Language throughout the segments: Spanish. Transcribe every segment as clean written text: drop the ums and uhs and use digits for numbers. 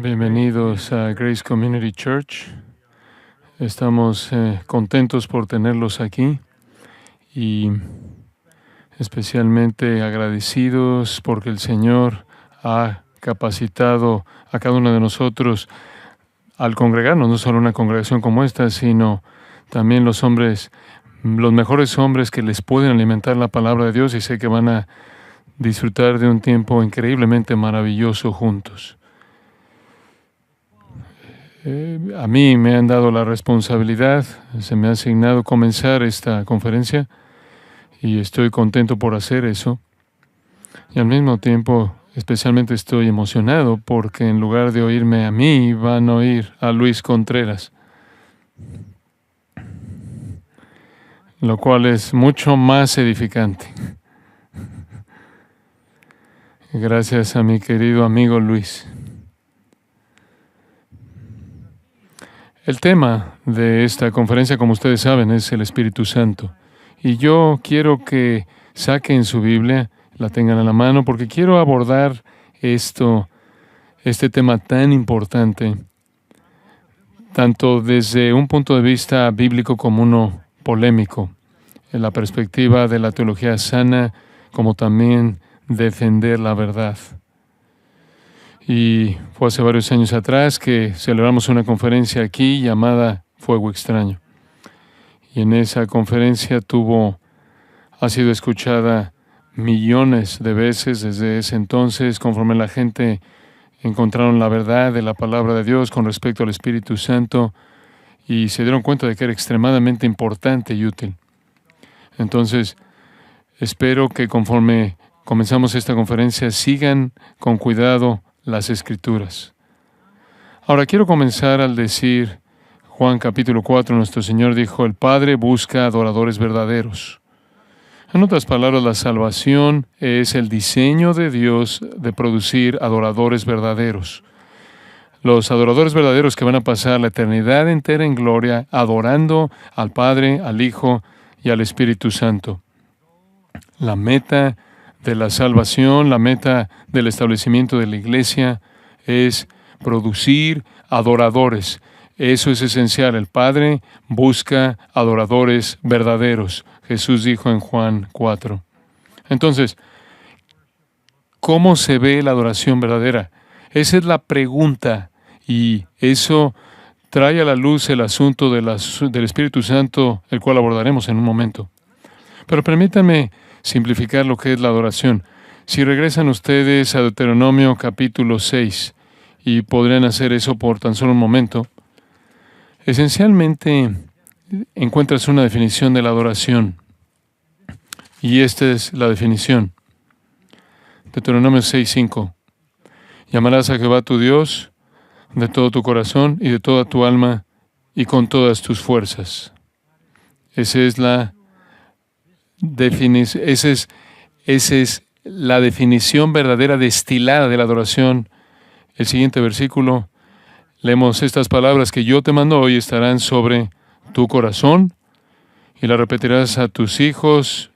Bienvenidos a Grace Community Church. Estamos contentos por tenerlos aquí y especialmente agradecidos porque el Señor ha capacitado a cada uno de nosotros al congregarnos, no solo una congregación como esta, sino también los mejores hombres que les pueden alimentar la palabra de Dios, y sé que van a disfrutar de un tiempo increíblemente maravilloso juntos. A mí me han dado la responsabilidad, se me ha asignado comenzar esta conferencia y estoy contento por hacer eso. Y al mismo tiempo, especialmente estoy emocionado porque en lugar de oírme a mí, van a oír a Luis Contreras, lo cual es mucho más edificante. Gracias a mi querido amigo Luis. El tema de esta conferencia, como ustedes saben, es el Espíritu Santo. Y yo quiero que saquen su Biblia, la tengan a la mano, porque quiero abordar este tema tan importante, tanto desde un punto de vista bíblico como uno polémico, en la perspectiva de la teología sana, como también defender la verdad. Y fue hace varios años atrás que celebramos una conferencia aquí llamada Fuego Extraño. Y en esa conferencia ha sido escuchada millones de veces desde ese entonces, conforme la gente encontraron la verdad de la palabra de Dios con respecto al Espíritu Santo y se dieron cuenta de que era extremadamente importante y útil. Entonces, espero que conforme comenzamos esta conferencia sigan con cuidado las Escrituras. Ahora quiero comenzar al decir Juan capítulo 4, nuestro Señor dijo, el Padre busca adoradores verdaderos. En otras palabras, la salvación es el diseño de Dios de producir adoradores verdaderos. Los adoradores verdaderos que van a pasar la eternidad entera en gloria, adorando al Padre, al Hijo y al Espíritu Santo. La meta de la salvación, la meta del establecimiento de la iglesia es producir adoradores. Eso es esencial. El Padre busca adoradores verdaderos. Jesús dijo en Juan 4. Entonces, ¿cómo se ve la adoración verdadera? Esa es la pregunta, y eso trae a la luz el asunto del Espíritu Santo, el cual abordaremos en un momento. Pero permítanme simplificar lo que es la adoración. Si regresan ustedes a Deuteronomio capítulo 6, y podrían hacer eso por tan solo un momento, esencialmente encuentras una definición de la adoración. Y esta es la definición. Deuteronomio 6:5. Llamarás a Jehová tu Dios de todo tu corazón y de toda tu alma y con todas tus fuerzas. Esa es la definición verdadera destilada de la adoración. El siguiente versículo, leemos estas palabras: que yo te mando hoy estarán sobre tu corazón, y las repetirás a tus hijos,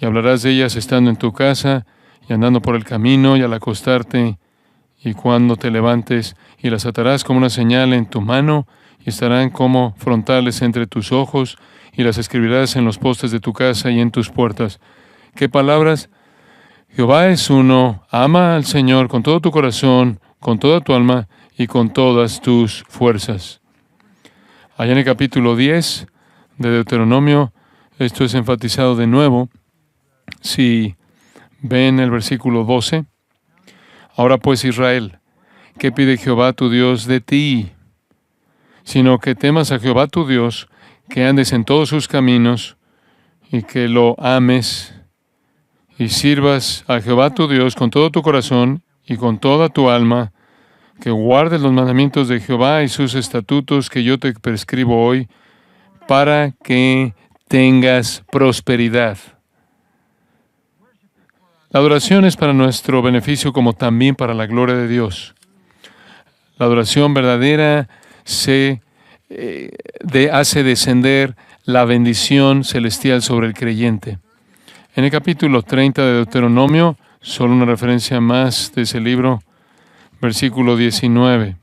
y hablarás de ellas estando en tu casa, y andando por el camino, y al acostarte, y cuando te levantes, y las atarás como una señal en tu mano, y estarán como frontales entre tus ojos, y las escribirás en los postes de tu casa y en tus puertas. ¿Qué palabras? Jehová es uno, ama al Señor con todo tu corazón, con toda tu alma y con todas tus fuerzas. Allá en el capítulo 10 de Deuteronomio, esto es enfatizado de nuevo. Si ven el versículo 12, ahora pues Israel, ¿qué pide Jehová tu Dios de ti? Sino que temas a Jehová tu Dios, que andes en todos sus caminos y que lo ames y sirvas a Jehová tu Dios con todo tu corazón y con toda tu alma, que guardes los mandamientos de Jehová y sus estatutos que yo te prescribo hoy, para que tengas prosperidad. La adoración es para nuestro beneficio como también para la gloria de Dios. La adoración verdadera hace descender la bendición celestial sobre el creyente. En el capítulo 30 de Deuteronomio, solo una referencia más de ese libro, Versículo 19.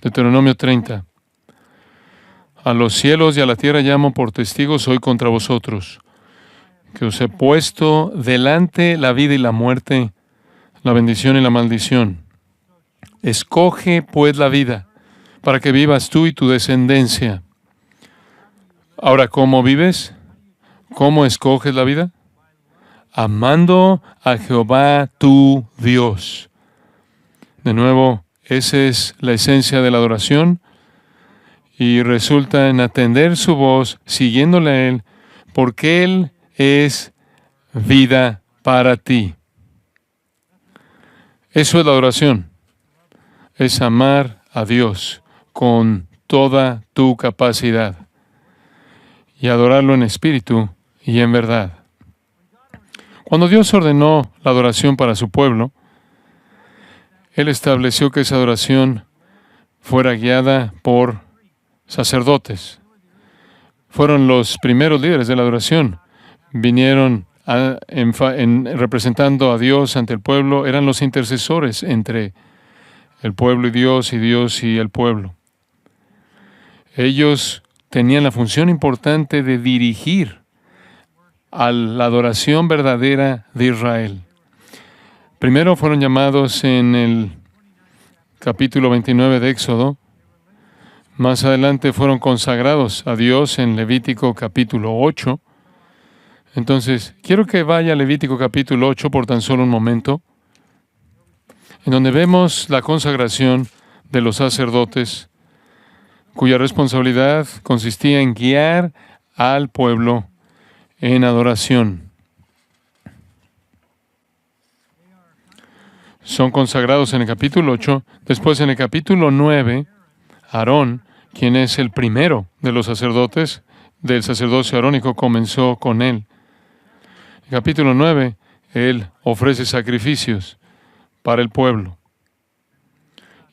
Deuteronomio 30. A los cielos y a la tierra llamo por testigos hoy contra vosotros, que os he puesto delante la vida y la muerte, la bendición y la maldición. Escoge pues la vida, para que vivas tú y tu descendencia. Ahora, ¿cómo vives? ¿Cómo escoges la vida? Amando a Jehová tu Dios. De nuevo, esa es la esencia de la adoración y resulta en atender su voz, siguiéndole a Él, porque Él es vida para ti. Eso es la adoración. Es amar a Dios con toda tu capacidad y adorarlo en espíritu y en verdad. Cuando Dios ordenó la adoración para su pueblo, Él estableció que esa adoración fuera guiada por sacerdotes. Fueron los primeros líderes de la adoración. Vinieron representando a Dios ante el pueblo. Eran los intercesores entre el pueblo y Dios y el pueblo. Ellos tenían la función importante de dirigir a la adoración verdadera de Israel. Primero fueron llamados en el capítulo 29 de Éxodo. Más adelante fueron consagrados a Dios en Levítico capítulo 8. Entonces, quiero que vaya a Levítico capítulo 8 por tan solo un momento, en donde vemos la consagración de los sacerdotes, cuya responsabilidad consistía en guiar al pueblo en adoración. Son consagrados en el capítulo 8. Después, en el capítulo 9, Aarón, quien es el primero de los sacerdotes del sacerdocio arónico, comenzó con él. En el capítulo 9, él ofrece sacrificios para el pueblo.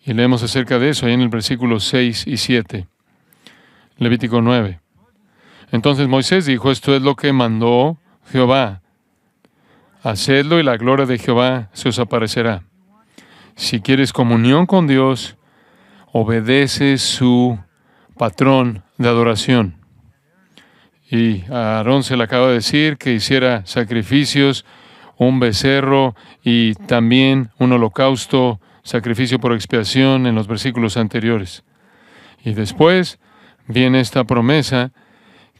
Y leemos acerca de eso ahí en el versículo 6 y 7. Levítico 9. Entonces Moisés dijo: esto es lo que mandó Jehová. Hacedlo y la gloria de Jehová se os aparecerá. Si quieres comunión con Dios, obedece su patrón de adoración. Y a Aarón se le acaba de decir que hiciera sacrificios, un becerro y también un holocausto, sacrificio por expiación en los versículos anteriores. Y después viene esta promesa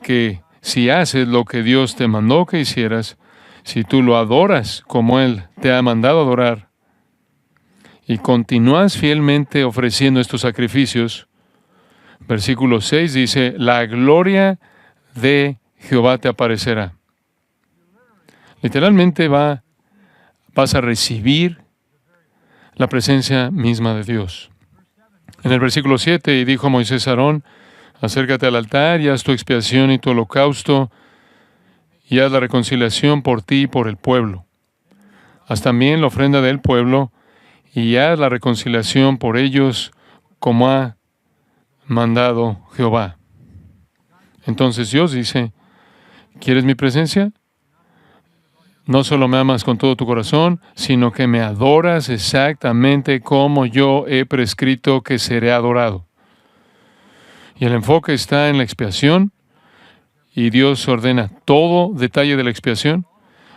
que si haces lo que Dios te mandó que hicieras, si tú lo adoras como Él te ha mandado adorar y continúas fielmente ofreciendo estos sacrificios, versículo 6 dice: la gloria de Jehová te aparecerá. Literalmente vas a recibir la presencia misma de Dios. En el versículo 7, y dijo Moisés a Aarón: acércate al altar y haz tu expiación y tu holocausto, y haz la reconciliación por ti y por el pueblo. Haz también la ofrenda del pueblo, y haz la reconciliación por ellos, como ha mandado Jehová. Entonces Dios dice: ¿quieres mi presencia? No solo me amas con todo tu corazón, sino que me adoras exactamente como yo he prescrito que seré adorado. Y el enfoque está en la expiación, y Dios ordena todo detalle de la expiación,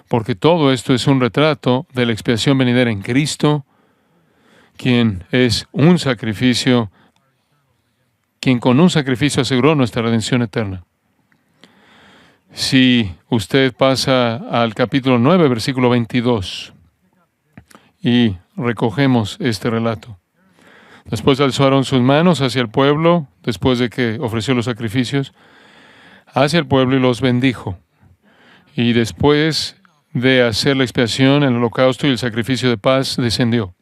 porque todo esto es un retrato de la expiación venidera en Cristo, quien es un sacrificio, quien con un sacrificio aseguró nuestra redención eterna. Si usted pasa al capítulo 9, versículo 22, y recogemos este relato. Después alzó Aarón sus manos hacia el pueblo, después de que ofreció los sacrificios, hacia el pueblo y los bendijo. Y después de hacer la expiación, el holocausto y el sacrificio de paz, descendió.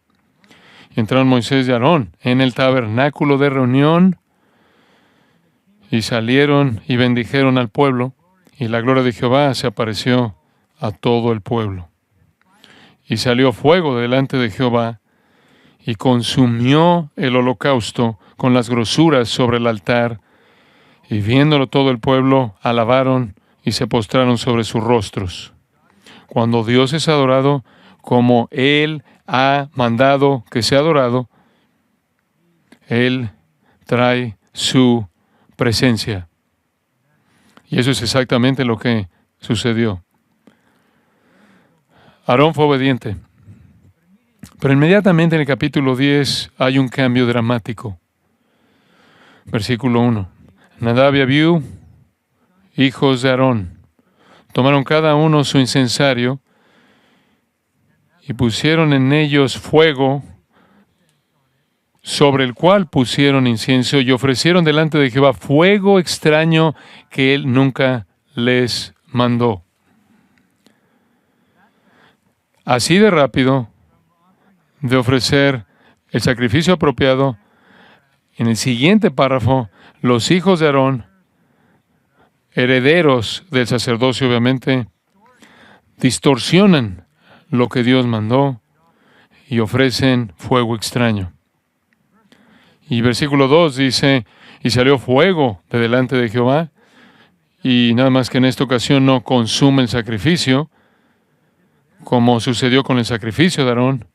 Y entraron Moisés y Aarón en el tabernáculo de reunión, y salieron y bendijeron al pueblo, y la gloria de Jehová se apareció a todo el pueblo. Y salió fuego delante de Jehová, y consumió el holocausto con las grosuras sobre el altar, y viéndolo todo el pueblo, alabaron y se postraron sobre sus rostros. Cuando Dios es adorado como Él ha mandado que sea adorado, Él trae su presencia. Y eso es exactamente lo que sucedió. Aarón fue obediente. Pero inmediatamente en el capítulo 10 hay un cambio dramático. Versículo 1. Nadab y Abiú, hijos de Aarón, tomaron cada uno su incensario y pusieron en ellos fuego, sobre el cual pusieron incienso y ofrecieron delante de Jehová fuego extraño que él nunca les mandó. Así de rápido, de ofrecer el sacrificio apropiado, en el siguiente párrafo, los hijos de Aarón, herederos del sacerdocio obviamente, distorsionan lo que Dios mandó y ofrecen fuego extraño. Y versículo 2 dice, y salió fuego de delante de Jehová, y nada más que en esta ocasión no consume el sacrificio, como sucedió con el sacrificio de Aarón,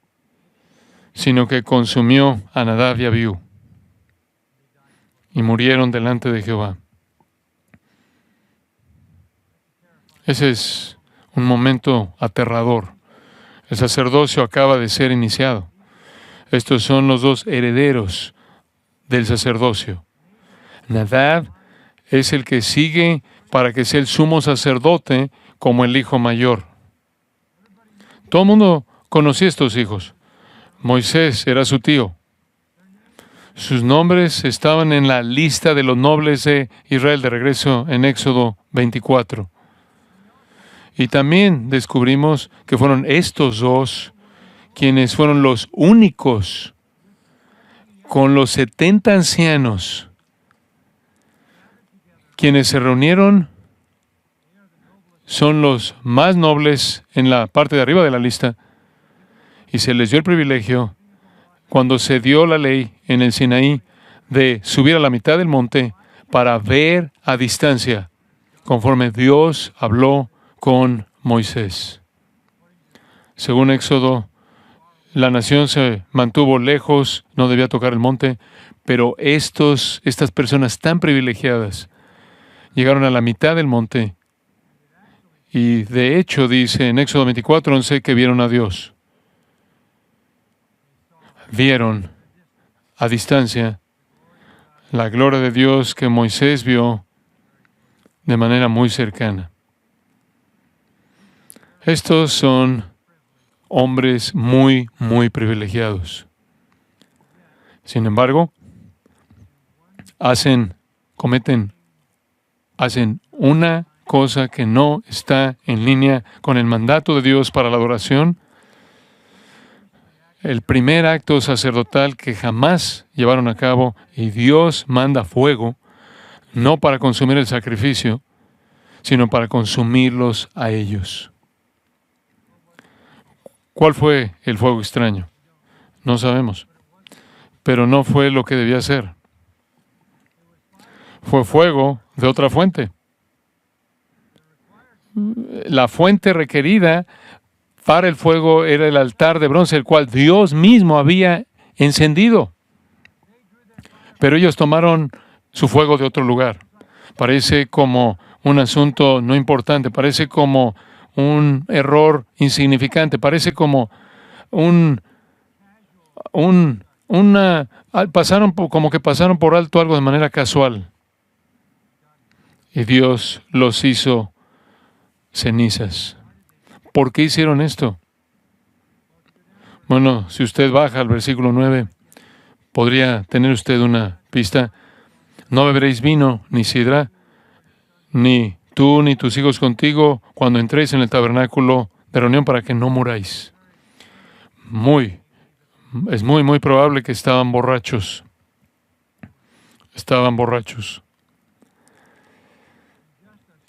sino que consumió a Nadab y Abiú, y murieron delante de Jehová. Ese es un momento aterrador. El sacerdocio acaba de ser iniciado. Estos son los dos herederos del sacerdocio. Nadab es el que sigue para que sea el sumo sacerdote como el hijo mayor. Todo el mundo conocía a estos hijos. Moisés era su tío. Sus nombres estaban en la lista de los nobles de Israel de regreso en Éxodo 24. Y también descubrimos que fueron estos dos quienes fueron los únicos con los 70 ancianos quienes se reunieron. Son los más nobles en la parte de arriba de la lista y se les dio el privilegio, cuando se dio la ley en el Sinaí, de subir a la mitad del monte para ver a distancia conforme Dios habló con Moisés. Según Éxodo, la nación se mantuvo lejos, no debía tocar el monte, pero estas personas tan privilegiadas llegaron a la mitad del monte y de hecho dice en Éxodo 24:11 que vieron a Dios. Vieron a distancia la gloria de Dios que Moisés vio de manera muy cercana. Estos son hombres muy, muy privilegiados. Sin embargo, hacen una cosa que no está en línea con el mandato de Dios para la adoración. El primer acto sacerdotal que jamás llevaron a cabo, y Dios manda fuego, no para consumir el sacrificio, sino para consumirlos a ellos. ¿Cuál fue el fuego extraño? No sabemos, pero no fue lo que debía ser. Fue fuego de otra fuente. La fuente requerida para el fuego era el altar de bronce, el cual Dios mismo había encendido. Pero ellos tomaron su fuego de otro lugar. Parece como un asunto no importante, parece como un error insignificante, parece como como que pasaron por alto algo de manera casual. Y Dios los hizo cenizas. ¿Por qué hicieron esto? Bueno, si usted baja al versículo 9, podría tener usted una pista. No beberéis vino, ni sidra, ni tú ni tus hijos contigo, cuando entréis en el tabernáculo de reunión, para que no muráis. Es muy probable que estaban borrachos.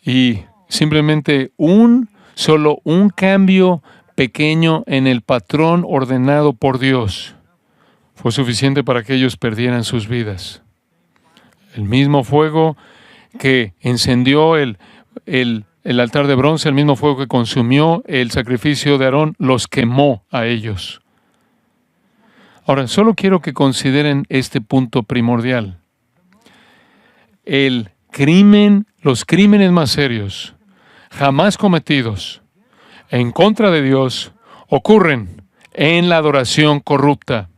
Y simplemente solo un cambio pequeño en el patrón ordenado por Dios fue suficiente para que ellos perdieran sus vidas. El mismo fuego que encendió el altar de bronce, el mismo fuego que consumió el sacrificio de Aarón, los quemó a ellos. Ahora, solo quiero que consideren este punto primordial. Los crímenes más serios, jamás cometidos en contra de Dios, ocurren en la adoración corrupta.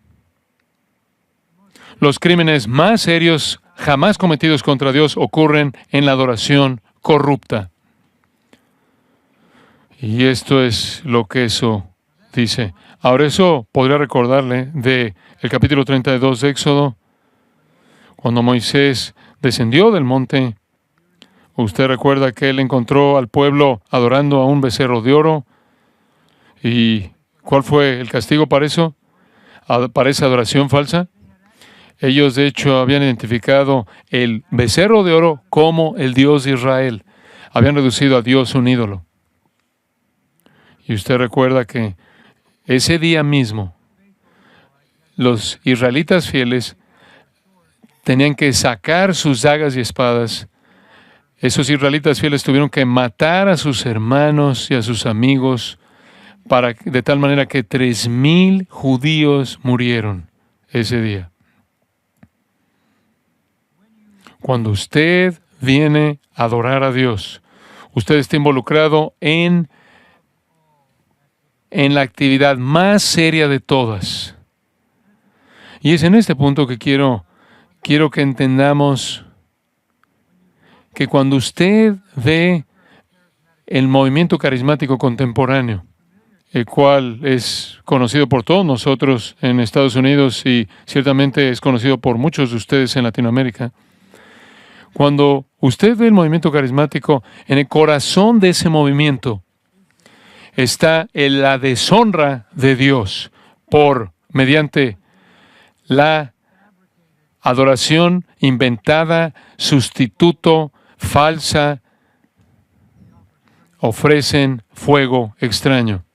Los crímenes más serios, jamás cometidos contra Dios, ocurren en la adoración corrupta. Y esto es lo que eso dice. Ahora, eso podría recordarle de el capítulo 32 de Éxodo, cuando Moisés descendió del monte. Usted recuerda que él encontró al pueblo adorando a un becerro de oro. ¿Y cuál fue el castigo para eso? Para esa adoración falsa. Ellos, de hecho, habían identificado el becerro de oro como el Dios de Israel. Habían reducido a Dios un ídolo. Y usted recuerda que ese día mismo, los israelitas fieles tenían que sacar sus dagas y espadas. Esos israelitas fieles tuvieron que matar a sus hermanos y a sus amigos, de tal manera que 3,000 judíos murieron ese día. Cuando usted viene a adorar a Dios, usted está involucrado en la actividad más seria de todas. Y es en este punto que quiero que entendamos que cuando usted ve el movimiento carismático contemporáneo, el cual es conocido por todos nosotros en Estados Unidos y ciertamente es conocido por muchos de ustedes en Latinoamérica, cuando usted ve el movimiento carismático, en el corazón de ese movimiento está la deshonra de Dios mediante la adoración inventada, sustituto, falsa. Ofrecen fuego extraño.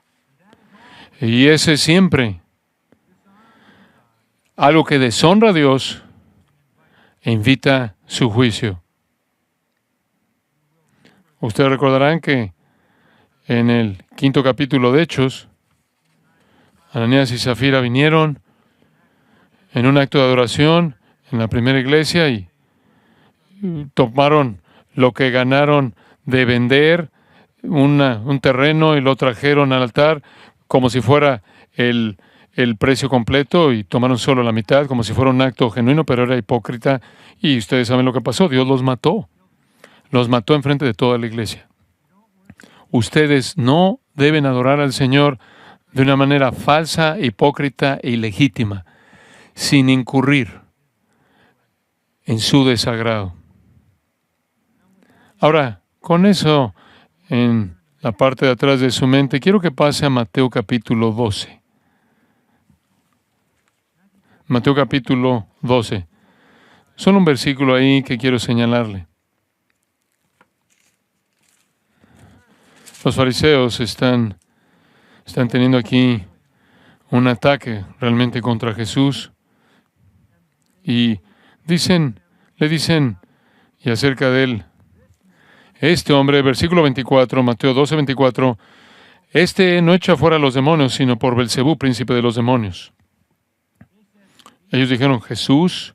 Y ese es siempre algo que deshonra a Dios e invita su juicio. Ustedes recordarán que en el 5º capítulo de Hechos, Ananías y Zafira vinieron en un acto de adoración en la primera iglesia y tomaron lo que ganaron de vender un terreno y lo trajeron al altar como si fuera el precio completo y tomaron solo la mitad como si fuera un acto genuino, pero era hipócrita. Y ustedes saben lo que pasó. Dios los mató. Los mató enfrente de toda la iglesia. Ustedes no deben adorar al Señor de una manera falsa, hipócrita e ilegítima, sin incurrir en su desagrado. Ahora, con eso en la parte de atrás de su mente, quiero que pase a Mateo capítulo 12. Mateo capítulo 12. Solo un versículo ahí que quiero señalarle. Los fariseos están teniendo aquí un ataque realmente contra Jesús y le dicen, y acerca de él, este hombre, versículo 24, Mateo 12, 24, este no echa fuera a los demonios, sino por Belcebú, príncipe de los demonios. Ellos dijeron, Jesús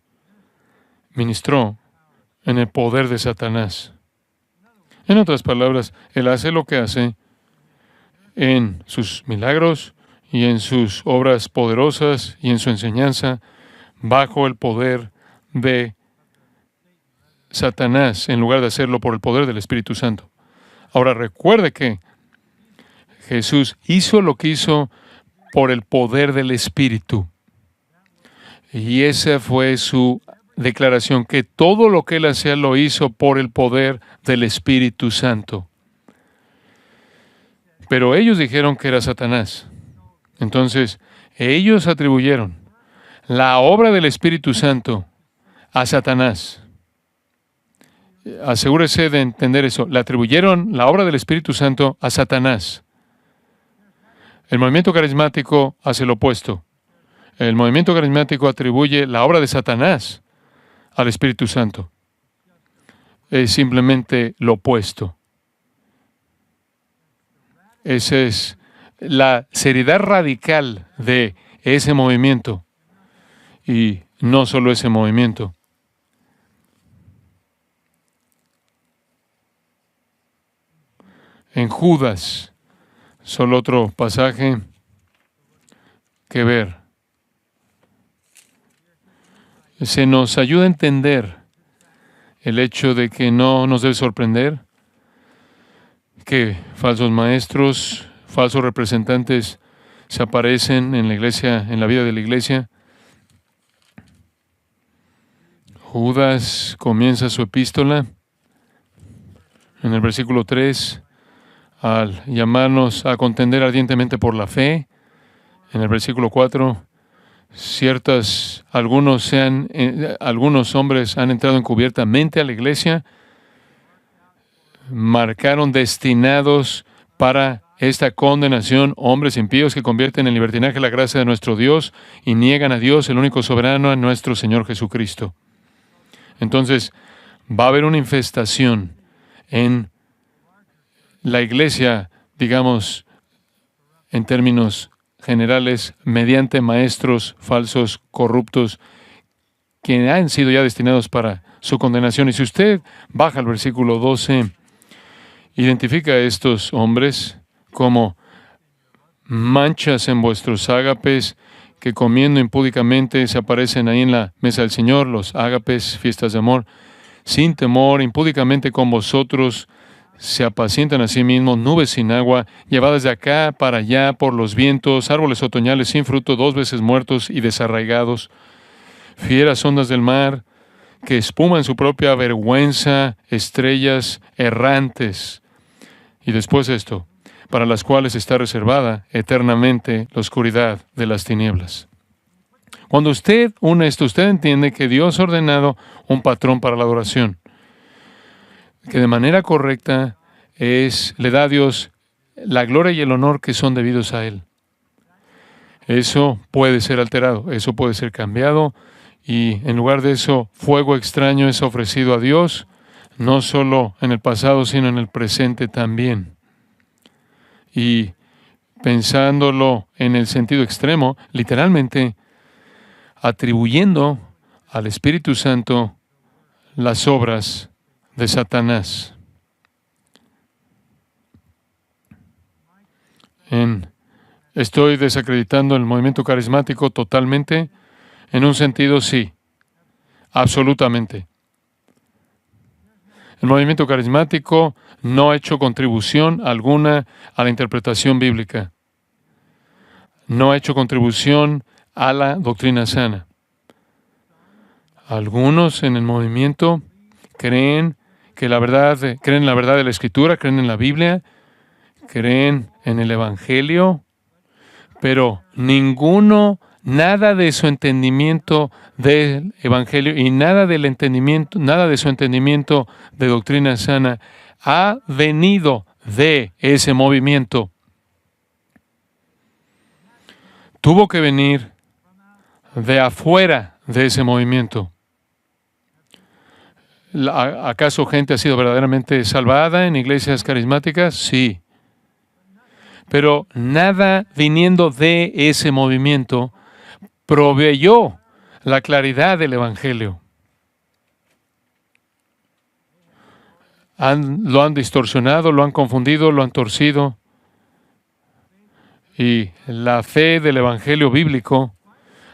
ministró en el poder de Satanás. En otras palabras, Él hace lo que hace en sus milagros y en sus obras poderosas y en su enseñanza bajo el poder de Satanás, en lugar de hacerlo por el poder del Espíritu Santo. Ahora recuerde que Jesús hizo lo que hizo por el poder del Espíritu. Y esa fue su declaración, que todo lo que Él hacía lo hizo por el poder del Espíritu Santo. Pero ellos dijeron que era Satanás. Entonces, ellos atribuyeron la obra del Espíritu Santo a Satanás. Asegúrese de entender eso. Le atribuyeron la obra del Espíritu Santo a Satanás. El movimiento carismático hace lo opuesto. El movimiento carismático atribuye la obra de Satanás al Espíritu Santo. Es simplemente lo opuesto. Esa es la seriedad radical de ese movimiento. Y no solo ese movimiento. En Judas, solo otro pasaje que ver. Se nos ayuda a entender el hecho de que no nos debe sorprender que falsos maestros, falsos representantes se aparecen en la iglesia, en la vida de la iglesia. Judas comienza su epístola en el versículo 3 al llamarnos a contender ardientemente por la fe. En el versículo 4, algunos hombres han entrado encubiertamente a la iglesia, marcaron destinados para esta condenación hombres impíos que convierten en libertinaje la gracia de nuestro Dios y niegan a Dios, el único soberano, a nuestro Señor Jesucristo. Entonces, va a haber una infestación en la iglesia, digamos, en términos generales, mediante maestros falsos, corruptos, que han sido ya destinados para su condenación. Y si usted baja al versículo 12, identifica a estos hombres como manchas en vuestros ágapes, que comiendo impúdicamente se aparecen ahí en la mesa del Señor, los ágapes, fiestas de amor, sin temor, impúdicamente con vosotros, se apacientan a sí mismos, nubes sin agua, llevadas de acá para allá por los vientos, árboles otoñales sin fruto, 2 veces muertos y desarraigados, fieras ondas del mar, que espuman su propia vergüenza, estrellas errantes. Y después esto, para las cuales está reservada eternamente la oscuridad de las tinieblas. Cuando usted une esto, usted entiende que Dios ha ordenado un patrón para la adoración, que de manera correcta le da a Dios la gloria y el honor que son debidos a Él. Eso puede ser alterado, eso puede ser cambiado, y en lugar de eso, fuego extraño es ofrecido a Dios, no solo en el pasado, sino en el presente también. Y pensándolo en el sentido extremo, literalmente atribuyendo al Espíritu Santo las obras de Satanás. ¿Estoy desacreditando el movimiento carismático totalmente? En un sentido, sí, absolutamente. El movimiento carismático no ha hecho contribución alguna a la interpretación bíblica. No ha hecho contribución a la doctrina sana. Algunos en el movimiento creen en la verdad de la Escritura, creen en la Biblia, creen en el Evangelio, pero nada de su entendimiento del Evangelio y nada de su entendimiento de doctrina sana ha venido de ese movimiento. Tuvo que venir de afuera de ese movimiento. ¿Acaso gente ha sido verdaderamente salvada en iglesias carismáticas? Sí. Pero nada viniendo de ese movimiento proveyó la claridad del Evangelio. Lo han distorsionado, lo han confundido, lo han torcido. Y la fe del Evangelio bíblico,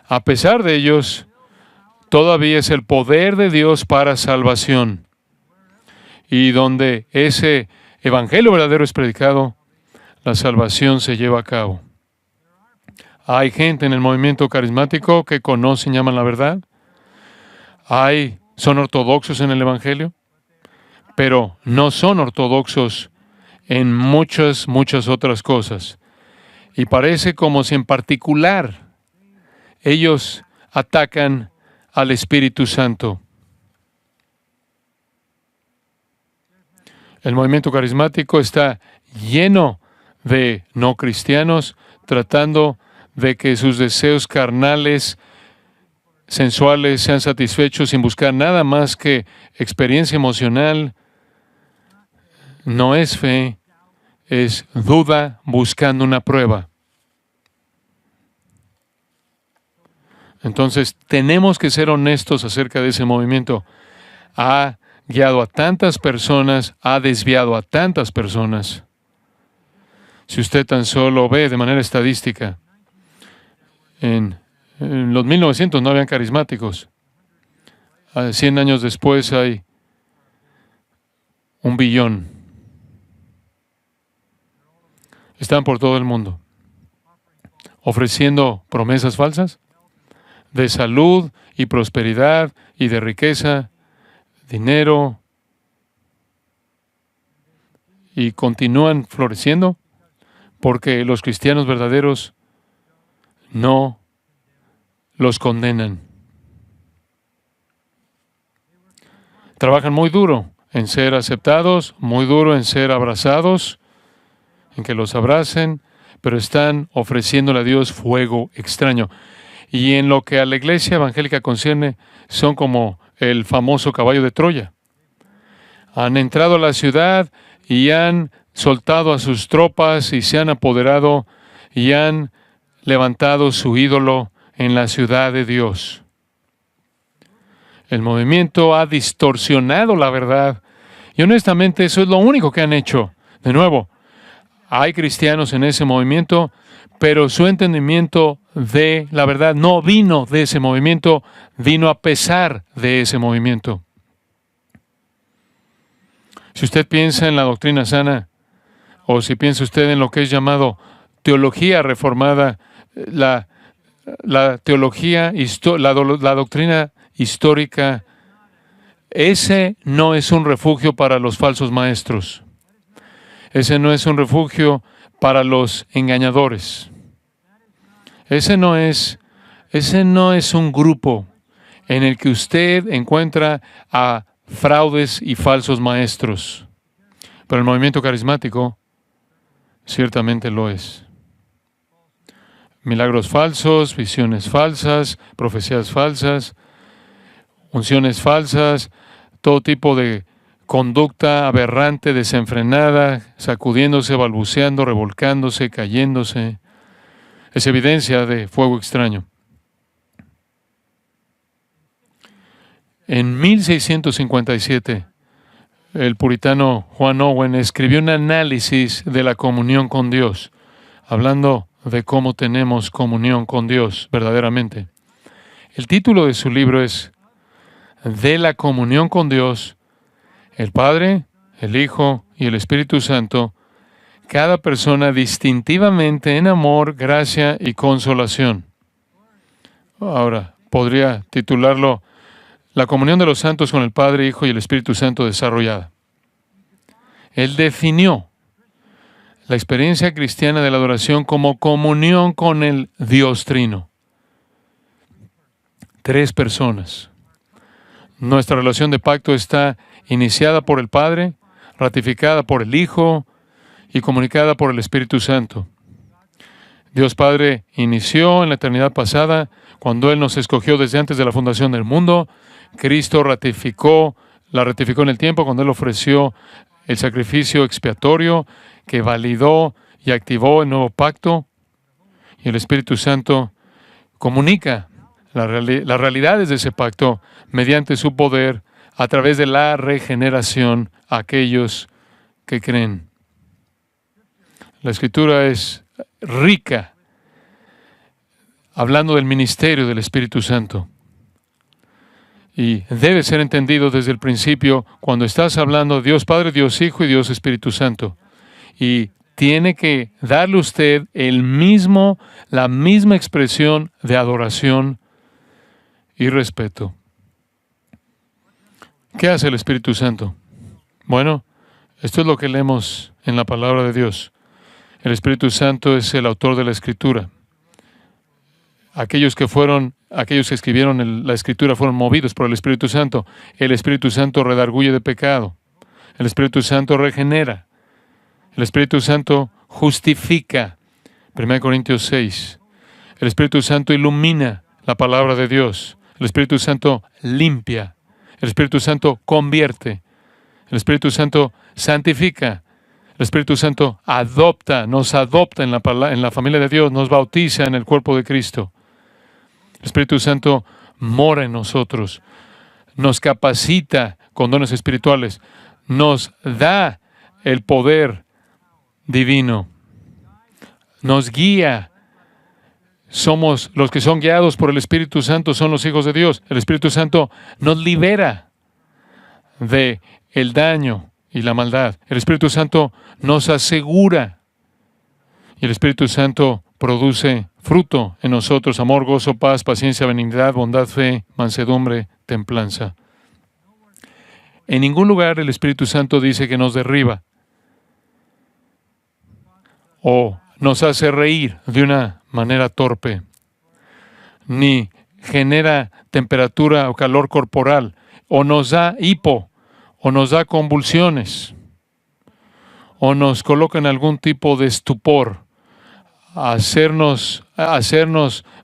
a pesar de ellos, todavía es el poder de Dios para salvación. Y donde ese Evangelio verdadero es predicado, la salvación se lleva a cabo. Hay gente en el movimiento carismático que conocen y aman la verdad. Son ortodoxos en el Evangelio, pero no son ortodoxos en muchas otras cosas. Y parece como si en particular ellos atacan al Espíritu Santo. El movimiento carismático está lleno de no cristianos tratando de que sus deseos carnales, sensuales, sean satisfechos sin buscar nada más que experiencia emocional. No es fe, es duda buscando una prueba. Entonces, tenemos que ser honestos acerca de ese movimiento. Ha guiado a tantas personas, ha desviado a tantas personas. Si usted tan solo ve de manera estadística, en los 1900 no habían carismáticos. 100 años después hay 1 billón. Están por todo el mundo ofreciendo promesas falsas de salud y prosperidad y de riqueza, dinero, y continúan floreciendo porque los cristianos verdaderos no los condenan. Trabajan muy duro en ser aceptados, muy duro en ser abrazados, en que los abracen, pero están ofreciéndole a Dios fuego extraño. Y en lo que a la iglesia evangélica concierne, son como el famoso caballo de Troya. Han entrado a la ciudad y han soltado a sus tropas y se han apoderado y han levantado su ídolo en la ciudad de Dios. El movimiento ha distorsionado la verdad y honestamente eso es lo único que han hecho. De nuevo, hay cristianos en ese movimiento, pero su entendimiento de la verdad no vino de ese movimiento, vino a pesar de ese movimiento. Si usted piensa en la doctrina sana, o si piensa usted en lo que es llamado teología reformada, la teología, la doctrina histórica, ese no es un refugio para los falsos maestros. Ese no es un refugio para los engañadores. Ese no es un grupo en el que usted encuentra a fraudes y falsos maestros. Pero el movimiento carismático ciertamente lo es. Milagros falsos, visiones falsas, profecías falsas, unciones falsas, todo tipo de conducta aberrante, desenfrenada, sacudiéndose, balbuceando, revolcándose, cayéndose. Es evidencia de fuego extraño. En 1657, el puritano John Owen escribió un análisis de la comunión con Dios, hablando de cómo tenemos comunión con Dios verdaderamente. El título de su libro es De la comunión con Dios, el Padre, el Hijo y el Espíritu Santo, cada persona distintivamente en amor, gracia y consolación. Ahora, podría titularlo La comunión de los santos con el Padre, Hijo y el Espíritu Santo desarrollada. Él definió la experiencia cristiana de la adoración como comunión con el Dios Trino. 3 personas. Nuestra relación de pacto está iniciada por el Padre, ratificada por el Hijo y comunicada por el Espíritu Santo. Dios Padre inició en la eternidad pasada, cuando Él nos escogió desde antes de la fundación del mundo. Cristo la ratificó en el tiempo, cuando Él ofreció el sacrificio expiatorio que validó y activó el nuevo pacto. Y el Espíritu Santo comunica las realidades de ese pacto mediante su poder a través de la regeneración a aquellos que creen. La Escritura es rica hablando del ministerio del Espíritu Santo. Y debe ser entendido desde el principio cuando estás hablando de Dios Padre, Dios Hijo y Dios Espíritu Santo. Y tiene que darle usted la misma expresión de adoración y respeto. ¿Qué hace el Espíritu Santo? Bueno, esto es lo que leemos en la palabra de Dios. El Espíritu Santo es el autor de la Escritura. Aquellos que escribieron la Escritura fueron movidos por el Espíritu Santo. El Espíritu Santo redarguye de pecado. El Espíritu Santo regenera. El Espíritu Santo justifica. 1 Corintios 6. El Espíritu Santo ilumina la palabra de Dios. El Espíritu Santo limpia. El Espíritu Santo convierte. El Espíritu Santo santifica. El Espíritu Santo nos adopta en la familia de Dios, nos bautiza en el cuerpo de Cristo. El Espíritu Santo mora en nosotros, nos capacita con dones espirituales, nos da el poder divino, nos guía. Somos los que son guiados por el Espíritu Santo, son los hijos de Dios. El Espíritu Santo nos libera de el daño y la maldad. El Espíritu Santo nos asegura. Y el Espíritu Santo produce fruto en nosotros: amor, gozo, paz, paciencia, benignidad, bondad, fe, mansedumbre, templanza. En ningún lugar el Espíritu Santo dice que nos derriba o nos hace reír de una manera torpe, ni genera temperatura o calor corporal, o nos da hipo, o nos da convulsiones, o nos coloca en algún tipo de estupor, hacernos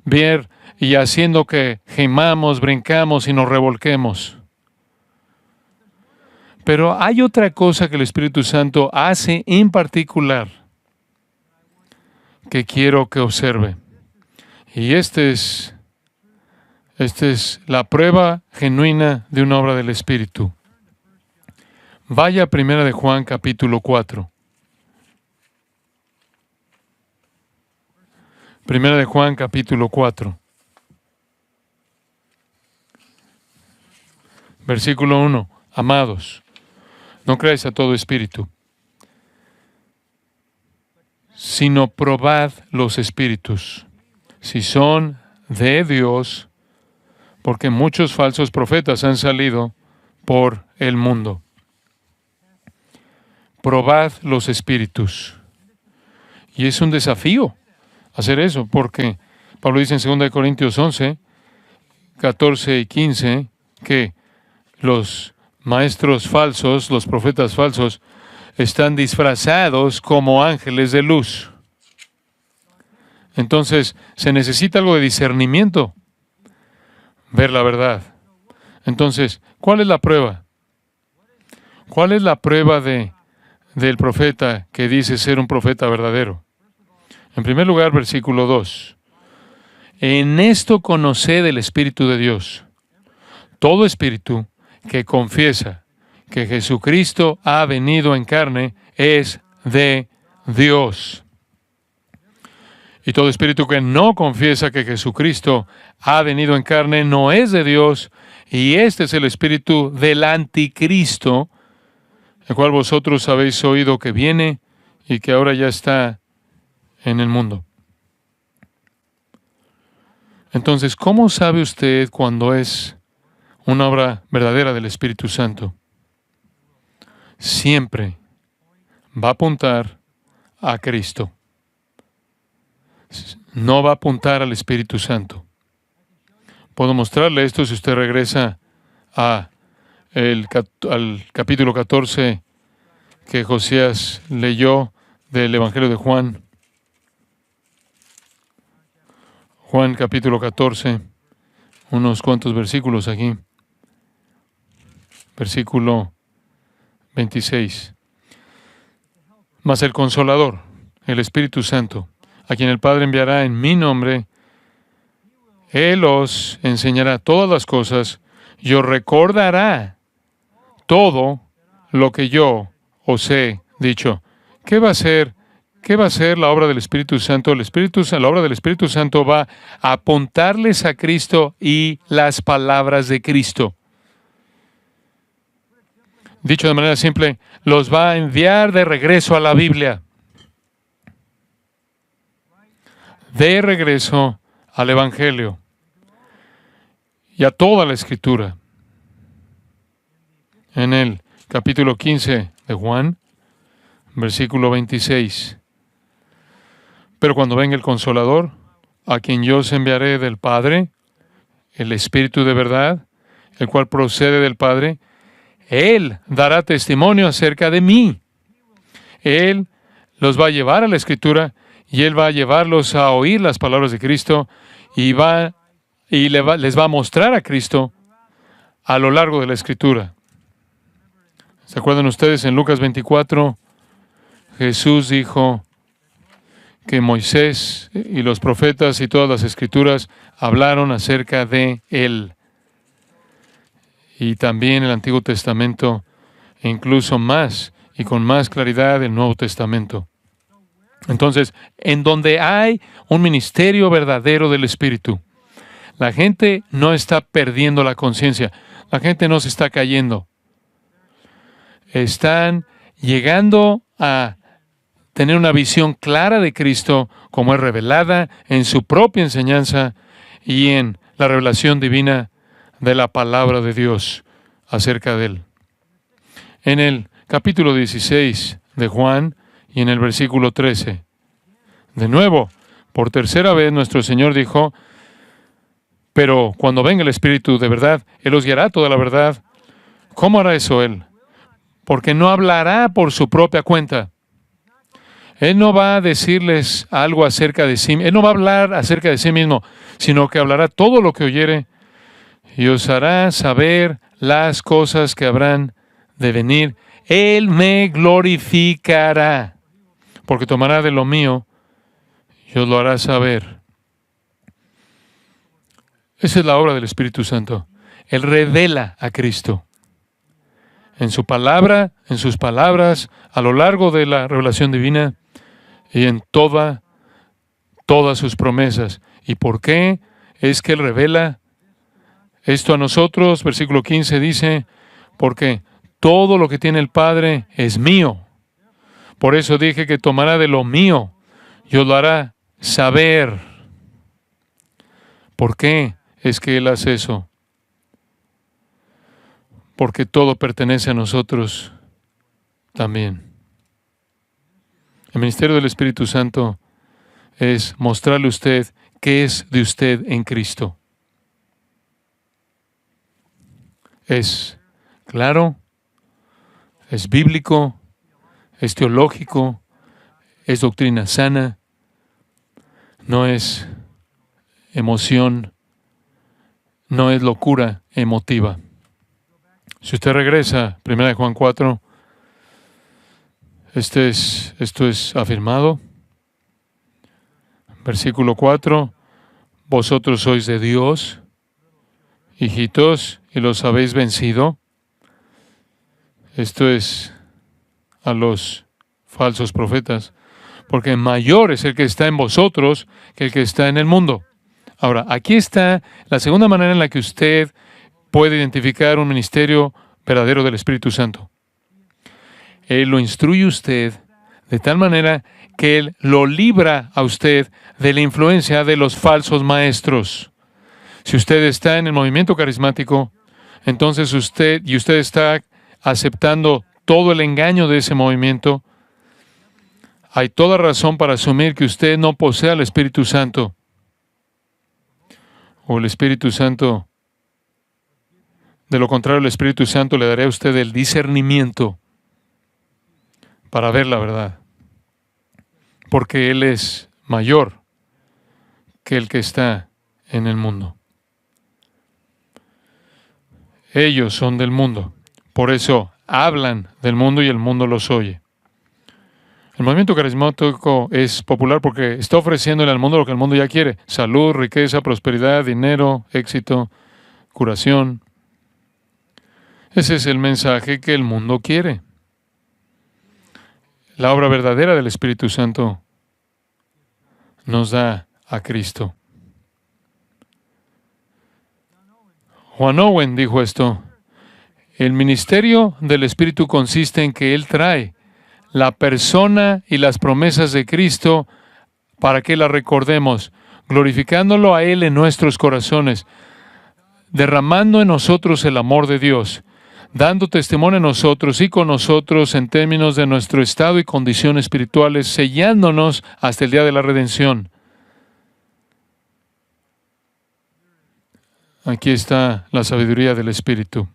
ver y haciendo que gemamos, brincamos y nos revolquemos. Pero hay otra cosa que el Espíritu Santo hace en particular que quiero que observe. Y esta es la prueba genuina de una obra del Espíritu. Vaya a 1 de Juan capítulo 4. 1 de Juan capítulo 4. Versículo 1. Amados, no creáis a todo espíritu, sino probad los espíritus, si son de Dios, porque muchos falsos profetas han salido por el mundo. Probad los espíritus. Y es un desafío hacer eso, porque Pablo dice en 2 Corintios 11, 14 y 15, que los maestros falsos, los profetas falsos, están disfrazados como ángeles de luz. Entonces, se necesita algo de discernimiento, ver la verdad. Entonces, ¿cuál es la prueba? ¿Cuál es la prueba del profeta que dice ser un profeta verdadero? En primer lugar, versículo 2. En esto conoced el Espíritu de Dios. Todo espíritu que confiesa que Jesucristo ha venido en carne es de Dios. Y todo espíritu que no confiesa que Jesucristo ha venido en carne no es de Dios, y este es el espíritu del anticristo, el cual vosotros habéis oído que viene y que ahora ya está en el mundo. Entonces, ¿cómo sabe usted cuando es una obra verdadera del Espíritu Santo? Siempre va a apuntar a Cristo. No va a apuntar al Espíritu Santo. Puedo mostrarle esto si usted regresa al capítulo 14 que Josías leyó del Evangelio de Juan. Juan capítulo 14, unos cuantos versículos aquí. Versículo 26. Mas el Consolador, el Espíritu Santo, a quien el Padre enviará en mi nombre, Él os enseñará todas las cosas y os recordará todo lo que yo os he dicho. ¿Qué va a ser? ¿Qué va a ser la obra del Espíritu Santo? La obra del Espíritu Santo va a apuntarles a Cristo y las palabras de Cristo. Dicho de manera simple, los va a enviar de regreso a la Biblia, de regreso al Evangelio y a toda la Escritura. En el capítulo 15 de Juan, versículo 26. Pero cuando venga el Consolador, a quien yo os enviaré del Padre, el Espíritu de verdad, el cual procede del Padre, Él dará testimonio acerca de mí. Él los va a llevar a la Escritura y Él va a llevarlos a oír las palabras de Cristo y les va a mostrar a Cristo a lo largo de la Escritura. ¿Se acuerdan ustedes en Lucas 24? Jesús dijo que Moisés y los profetas y todas las escrituras hablaron acerca de Él. Y también el Antiguo Testamento, e incluso más y con más claridad el Nuevo Testamento. Entonces, en donde hay un ministerio verdadero del Espíritu, la gente no está perdiendo la conciencia, la gente no se está cayendo. Están llegando a tener una visión clara de Cristo como es revelada en su propia enseñanza y en la revelación divina de la palabra de Dios acerca de Él. En el capítulo 16 de Juan y en el versículo 13, de nuevo, por tercera vez nuestro Señor dijo, pero cuando venga el Espíritu de verdad, Él os guiará toda la verdad. ¿Cómo hará eso Él? Porque no hablará por su propia cuenta. Él no va a decirles algo acerca de sí, Él no va a hablar acerca de sí mismo, sino que hablará todo lo que oyere y os hará saber las cosas que habrán de venir. Él me glorificará, porque tomará de lo mío y os lo hará saber. Esa es la obra del Espíritu Santo. Él revela a Cristo en su palabra, en sus palabras, a lo largo de la revelación divina y en todas sus promesas. ¿Y por qué es que Él revela esto a nosotros? Versículo 15 dice, porque todo lo que tiene el Padre es mío. Por eso dije que tomará de lo mío y os lo hará saber. ¿Por qué es que Él hace eso? Porque todo pertenece a nosotros también. El ministerio del Espíritu Santo es mostrarle a usted qué es de usted en Cristo. Es claro, es bíblico, es teológico, es doctrina sana, no es emoción, no es locura emotiva. Si usted regresa, 1 Juan 4, esto es afirmado. Versículo 4, vosotros sois de Dios, hijitos, y los habéis vencido. Esto es a los falsos profetas, porque mayor es el que está en vosotros que el que está en el mundo. Ahora, aquí está la segunda manera en la que usted puede identificar un ministerio verdadero del Espíritu Santo. Él lo instruye a usted de tal manera que Él lo libra a usted de la influencia de los falsos maestros. Si usted está en el movimiento carismático, entonces usted está aceptando todo el engaño de ese movimiento, hay toda razón para asumir que usted no posee al Espíritu Santo. O el Espíritu Santo, de lo contrario, el Espíritu Santo le dará a usted el discernimiento para ver la verdad. Porque Él es mayor que el que está en el mundo. Ellos son del mundo. Por eso hablan del mundo y el mundo los oye. El movimiento carismático es popular porque está ofreciéndole al mundo lo que el mundo ya quiere. Salud, riqueza, prosperidad, dinero, éxito, curación. Ese es el mensaje que el mundo quiere. La obra verdadera del Espíritu Santo nos da a Cristo. Juan Owen dijo esto: el ministerio del Espíritu consiste en que Él trae la persona y las promesas de Cristo para que las recordemos, glorificándolo a Él en nuestros corazones, derramando en nosotros el amor de Dios, dando testimonio en nosotros y con nosotros en términos de nuestro estado y condición espirituales, sellándonos hasta el día de la redención. Aquí está la sabiduría del Espíritu.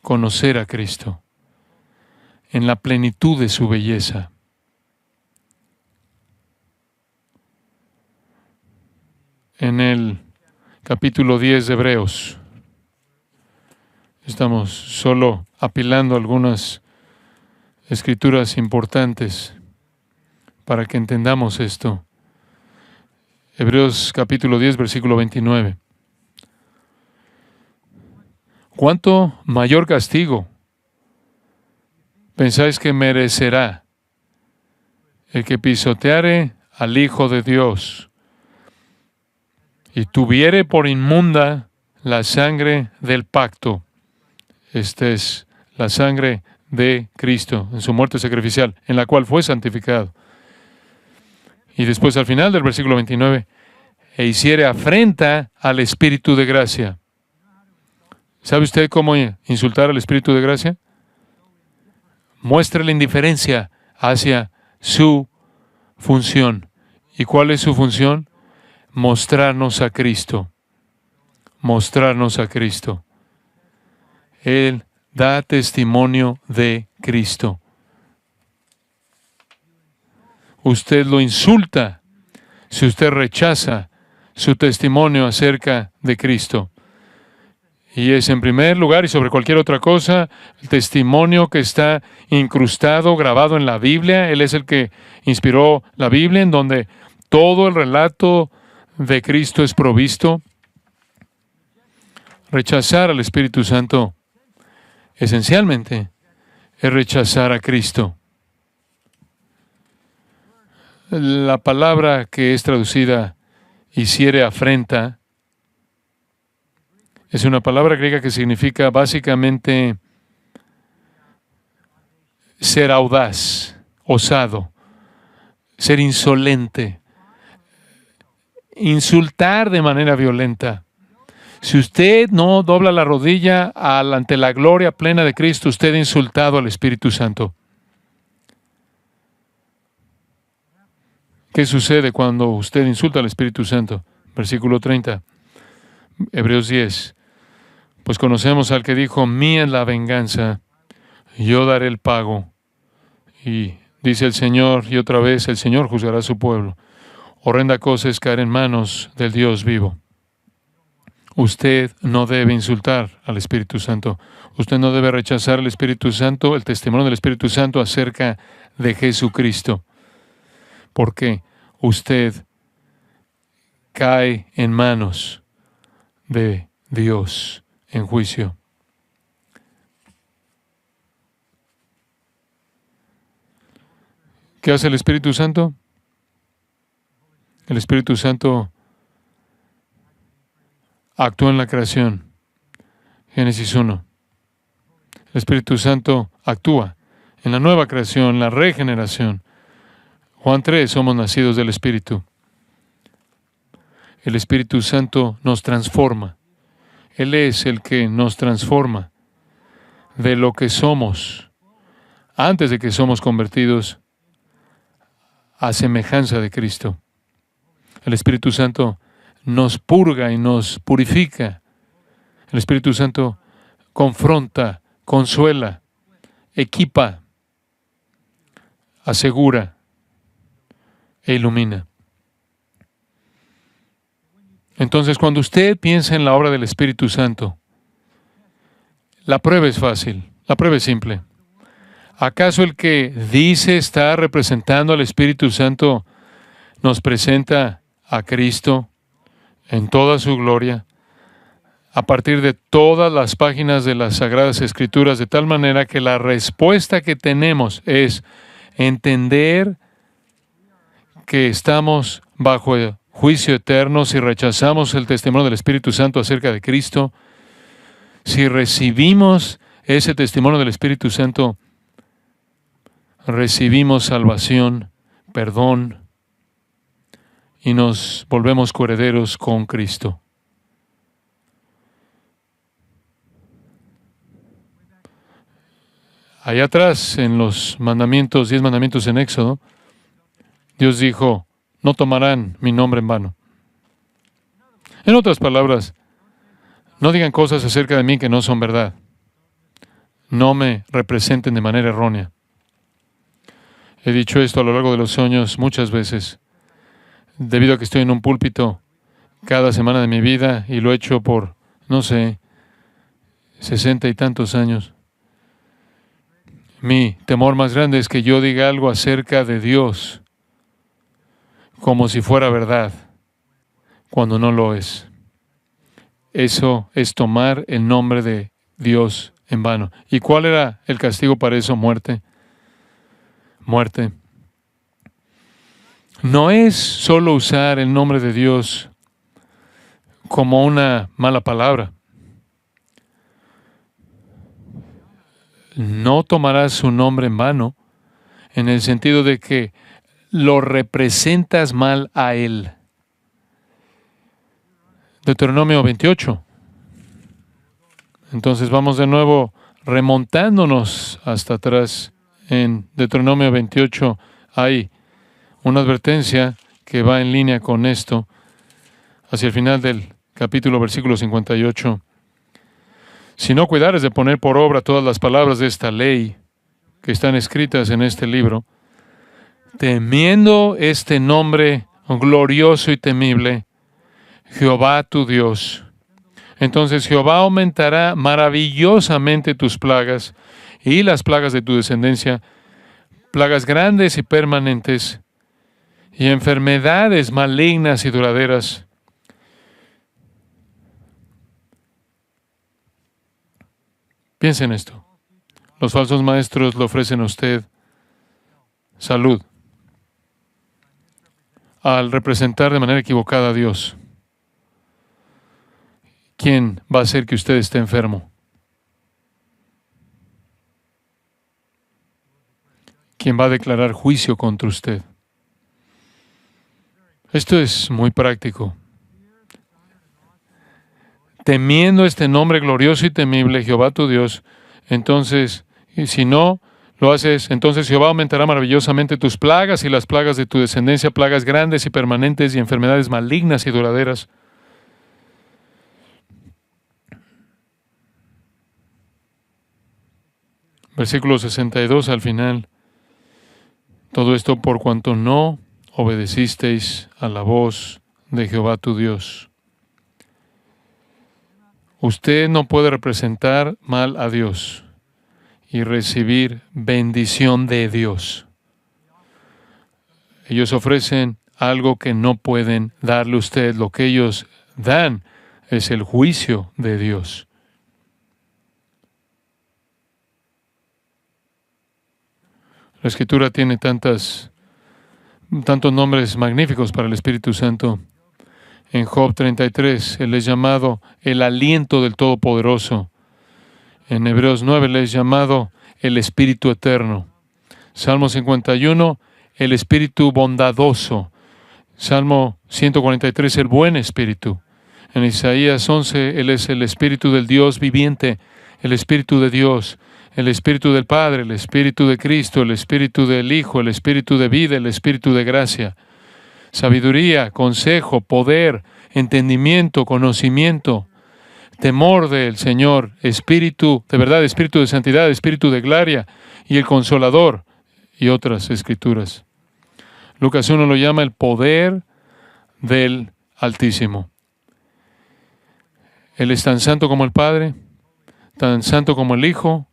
Conocer a Cristo en la plenitud de su belleza. En el capítulo 10 de Hebreos, estamos solo apilando algunas escrituras importantes, para que entendamos esto. Hebreos capítulo 10, versículo 29. ¿Cuánto mayor castigo pensáis que merecerá el que pisoteare al Hijo de Dios y tuviere por inmunda la sangre del pacto? Esta es la sangre de Cristo en su muerte sacrificial, en la cual fue santificado. Y después al final del versículo 29, e hiciere afrenta al Espíritu de gracia. ¿Sabe usted cómo insultar al Espíritu de gracia? Muestre la indiferencia hacia su función. ¿Y cuál es su función? Mostrarnos a Cristo. Mostrarnos a Cristo. Él da testimonio de Cristo. Usted lo insulta si usted rechaza su testimonio acerca de Cristo. Y es en primer lugar y sobre cualquier otra cosa el testimonio que está incrustado, grabado en la Biblia. Él es el que inspiró la Biblia, en donde todo el relato de Cristo es provisto. Rechazar al Espíritu Santo, esencialmente, es rechazar a Cristo. La palabra que es traducida hiciere afrenta es una palabra griega que significa básicamente ser audaz, osado, ser insolente, insultar de manera violenta. Si usted no dobla la rodilla ante la gloria plena de Cristo, usted ha insultado al Espíritu Santo. ¿Qué sucede cuando usted insulta al Espíritu Santo? Versículo 30, Hebreos 10. Pues conocemos al que dijo, mía es la venganza, yo daré el pago. Y dice el Señor, y otra vez el Señor juzgará a su pueblo. Horrenda cosa es caer en manos del Dios vivo. Usted no debe insultar al Espíritu Santo. Usted no debe rechazar al Espíritu Santo, el testimonio del Espíritu Santo acerca de Jesucristo. Porque usted cae en manos de Dios en juicio. ¿Qué hace el Espíritu Santo? El Espíritu Santo actúa en la creación. Génesis 1. El Espíritu Santo actúa en la nueva creación, la regeneración. Juan 3, somos nacidos del Espíritu. El Espíritu Santo nos transforma. Él es el que nos transforma de lo que somos antes de que somos convertidos a semejanza de Cristo. El Espíritu Santo nos purga y nos purifica. El Espíritu Santo confronta, consuela, equipa, asegura e ilumina. Entonces, cuando usted piensa en la obra del Espíritu Santo, la prueba es fácil, la prueba es simple. ¿Acaso el que dice estar representando al Espíritu Santo nos presenta a Cristo en toda su gloria, a partir de todas las páginas de las Sagradas Escrituras, de tal manera que la respuesta que tenemos es entender que estamos bajo el juicio eterno si rechazamos el testimonio del Espíritu Santo acerca de Cristo? Si recibimos ese testimonio del Espíritu Santo, recibimos salvación, perdón, y nos volvemos coherederos con Cristo. Allá atrás, en los mandamientos, 10 mandamientos en Éxodo, Dios dijo, no tomarán mi nombre en vano. En otras palabras, no digan cosas acerca de mí que no son verdad. No me representen de manera errónea. He dicho esto a lo largo de los años muchas veces, debido a que estoy en un púlpito cada semana de mi vida y lo he hecho por, 60 y tantos años. Mi temor más grande es que yo diga algo acerca de Dios como si fuera verdad, cuando no lo es. Eso es tomar el nombre de Dios en vano. ¿Y cuál era el castigo para eso? Muerte. Muerte. No es solo usar el nombre de Dios como una mala palabra. No tomarás su nombre en vano, en el sentido de que lo representas mal a Él. Deuteronomio 28. Entonces vamos de nuevo remontándonos hasta atrás. En Deuteronomio 28 hay una advertencia que va en línea con esto, hacia el final del capítulo, versículo 58. Si no cuidares de poner por obra todas las palabras de esta ley que están escritas en este libro, temiendo este nombre glorioso y temible, Jehová tu Dios, entonces Jehová aumentará maravillosamente tus plagas y las plagas de tu descendencia, plagas grandes y permanentes, y enfermedades malignas y duraderas. Piensa en esto. Los falsos maestros le ofrecen a usted salud al representar de manera equivocada a Dios. ¿Quién va a hacer que usted esté enfermo? ¿Quién va a declarar juicio contra usted? Esto es muy práctico. Temiendo este nombre glorioso y temible, Jehová tu Dios, entonces, y si no lo haces, entonces Jehová aumentará maravillosamente tus plagas y las plagas de tu descendencia, plagas grandes y permanentes y enfermedades malignas y duraderas. Versículo 62 al final. Todo esto por cuanto no obedecisteis a la voz de Jehová tu Dios. Usted no puede representar mal a Dios y recibir bendición de Dios. Ellos ofrecen algo que no pueden darle a usted. Lo que ellos dan es el juicio de Dios. La Escritura tiene tantos nombres magníficos para el Espíritu Santo. En Job 33, Él es llamado el aliento del Todopoderoso. En Hebreos 9, Él es llamado el Espíritu Eterno. Salmo 51, el Espíritu bondadoso. Salmo 143, el buen Espíritu. En Isaías 11, Él es el Espíritu del Dios viviente, el Espíritu de Dios, el Espíritu del Padre, el Espíritu de Cristo, el Espíritu del Hijo, el Espíritu de vida, el Espíritu de gracia. Sabiduría, consejo, poder, entendimiento, conocimiento, temor del Señor, Espíritu de verdad, Espíritu de santidad, Espíritu de gloria y el Consolador y otras escrituras. Lucas 1 lo llama el poder del Altísimo. Él es tan santo como el Padre, tan santo como el Hijo,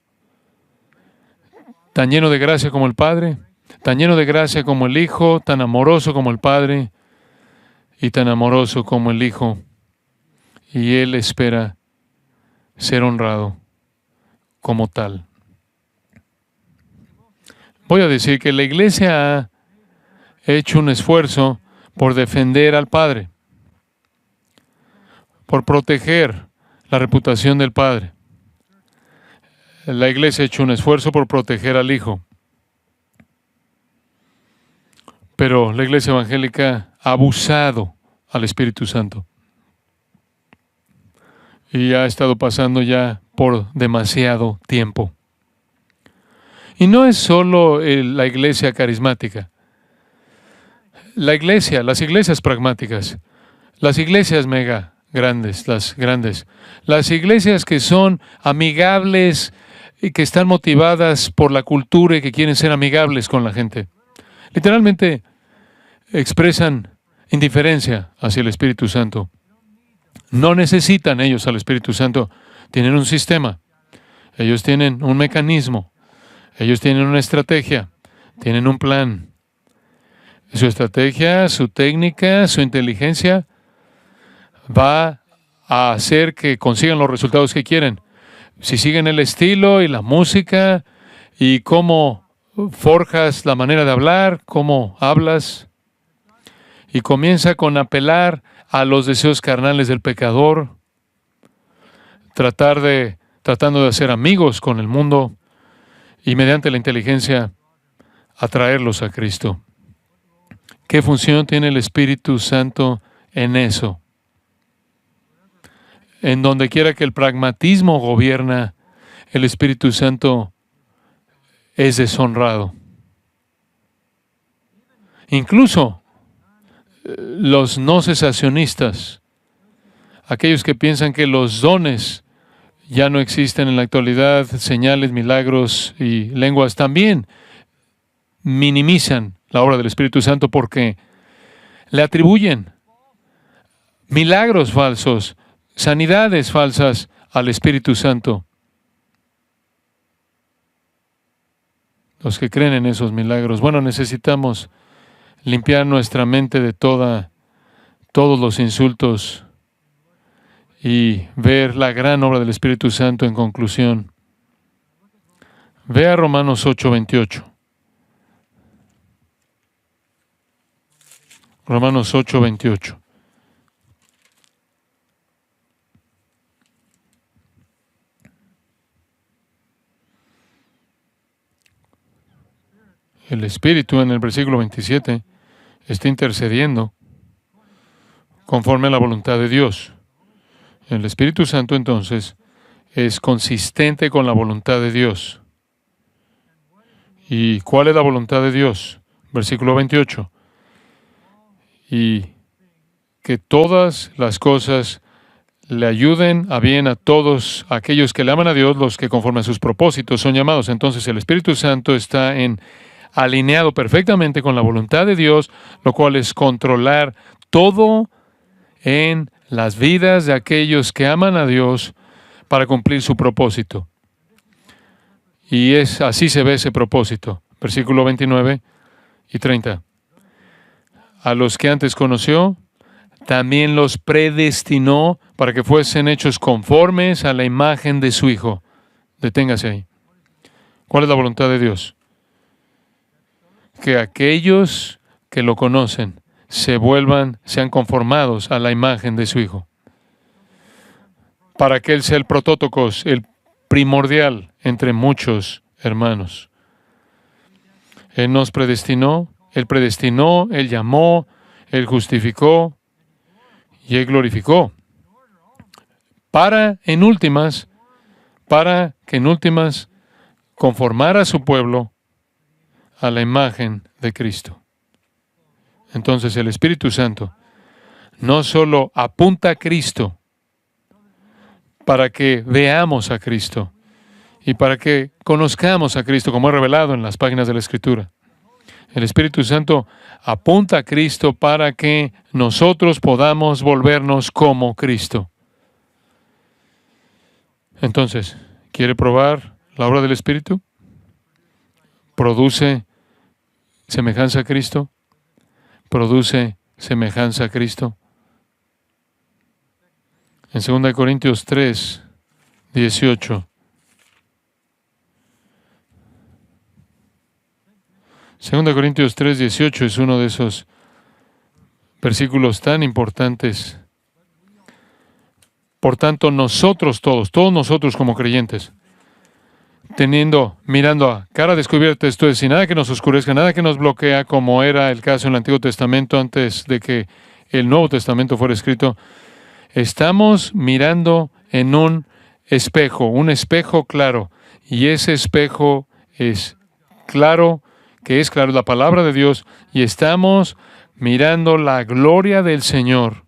tan lleno de gracia como el Padre, tan lleno de gracia como el Hijo, tan amoroso como el Padre y tan amoroso como el Hijo. Y Él espera ser honrado como tal. Voy a decir que la Iglesia ha hecho un esfuerzo por defender al Padre, por proteger la reputación del Padre. La Iglesia ha hecho un esfuerzo por proteger al Hijo. Pero la Iglesia evangélica ha abusado al Espíritu Santo. Y ha estado pasando ya por demasiado tiempo. Y no es solo la iglesia carismática. Las iglesias pragmáticas, las iglesias mega grandes, las iglesias que son amigables y que están motivadas por la cultura y que quieren ser amigables con la gente. Literalmente expresan indiferencia hacia el Espíritu Santo. No necesitan ellos al Espíritu Santo. Tienen un sistema. Ellos tienen un mecanismo. Ellos tienen una estrategia. Tienen un plan. Su estrategia, su técnica, su inteligencia va a hacer que consigan los resultados que quieren. Si siguen el estilo y la música y cómo forjas la manera de hablar, cómo hablas, y comienza con apelar a los deseos carnales del pecador, tratando de hacer amigos con el mundo y mediante la inteligencia atraerlos a Cristo. ¿Qué función tiene el Espíritu Santo en eso? En donde quiera que el pragmatismo gobierna, el Espíritu Santo es deshonrado. Incluso los no cesacionistas, aquellos que piensan que los dones ya no existen en la actualidad, señales, milagros y lenguas, también minimizan la obra del Espíritu Santo porque le atribuyen milagros falsos, sanidades falsas al Espíritu Santo. Los que creen en esos milagros. Bueno, necesitamos limpiar nuestra mente de todos los insultos y ver la gran obra del Espíritu Santo en conclusión. Vea Romanos 8:28. Romanos 8:28. El Espíritu en el versículo 27 está intercediendo conforme a la voluntad de Dios. El Espíritu Santo entonces es consistente con la voluntad de Dios. ¿Y cuál es la voluntad de Dios? Versículo 28. Y que todas las cosas le ayuden a bien a todos aquellos que le aman a Dios, los que conforme a sus propósitos son llamados. Entonces el Espíritu Santo está alineado perfectamente con la voluntad de Dios, lo cual es controlar todo en las vidas de aquellos que aman a Dios para cumplir su propósito. Y así se ve ese propósito. Versículo 29 y 30. A los que antes conoció, también los predestinó para que fuesen hechos conformes a la imagen de su Hijo. Deténgase ahí. ¿Cuál es la voluntad de Dios? Que aquellos que lo conocen sean conformados a la imagen de su Hijo. Para que Él sea el protótocos, el primordial entre muchos hermanos. Él nos predestinó, Él llamó, Él justificó y Él glorificó. Para que en últimas conformara a su pueblo a la imagen de Cristo. Entonces el Espíritu Santo no solo apunta a Cristo para que veamos a Cristo y para que conozcamos a Cristo como es revelado en las páginas de la Escritura. El Espíritu Santo apunta a Cristo para que nosotros podamos volvernos como Cristo. Entonces, ¿quiere probar la obra del Espíritu? ¿Produce semejanza a Cristo? ¿Produce semejanza a Cristo? En 2 Corintios 3, 18. 2 Corintios 3, 18 es uno de esos versículos tan importantes. Por tanto, todos nosotros como creyentes, mirando a cara descubierta, esto es, sin nada que nos oscurezca, nada que nos bloquea, como era el caso en el Antiguo Testamento antes de que el Nuevo Testamento fuera escrito, estamos mirando en un espejo claro, y ese espejo es claro, que es claro la palabra de Dios, y estamos mirando la gloria del Señor.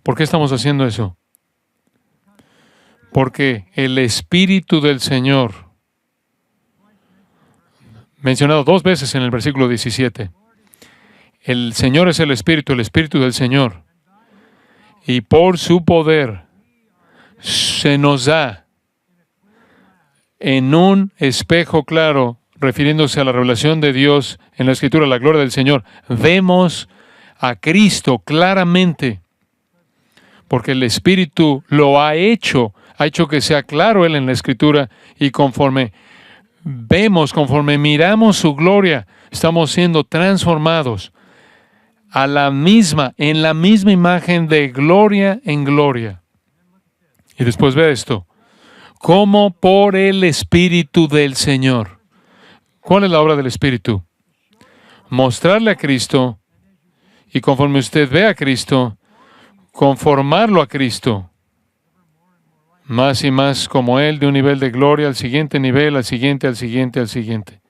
¿Por qué estamos haciendo eso? Porque el Espíritu del Señor, mencionado 2 veces en el versículo 17, el Señor es el Espíritu del Señor, y por su poder se nos da en un espejo claro refiriéndose a la revelación de Dios en la Escritura, la gloria del Señor, vemos a Cristo claramente, porque el Espíritu lo ha hecho que sea claro Él en la Escritura, y conforme miramos su gloria, estamos siendo transformados en la misma imagen de gloria en gloria. Y después ve esto, como por el Espíritu del Señor. ¿Cuál es la obra del Espíritu? Mostrarle a Cristo, y conforme usted ve a Cristo, conformarlo a Cristo, más y más como Él, de un nivel de gloria al siguiente nivel, al siguiente, al siguiente, al siguiente.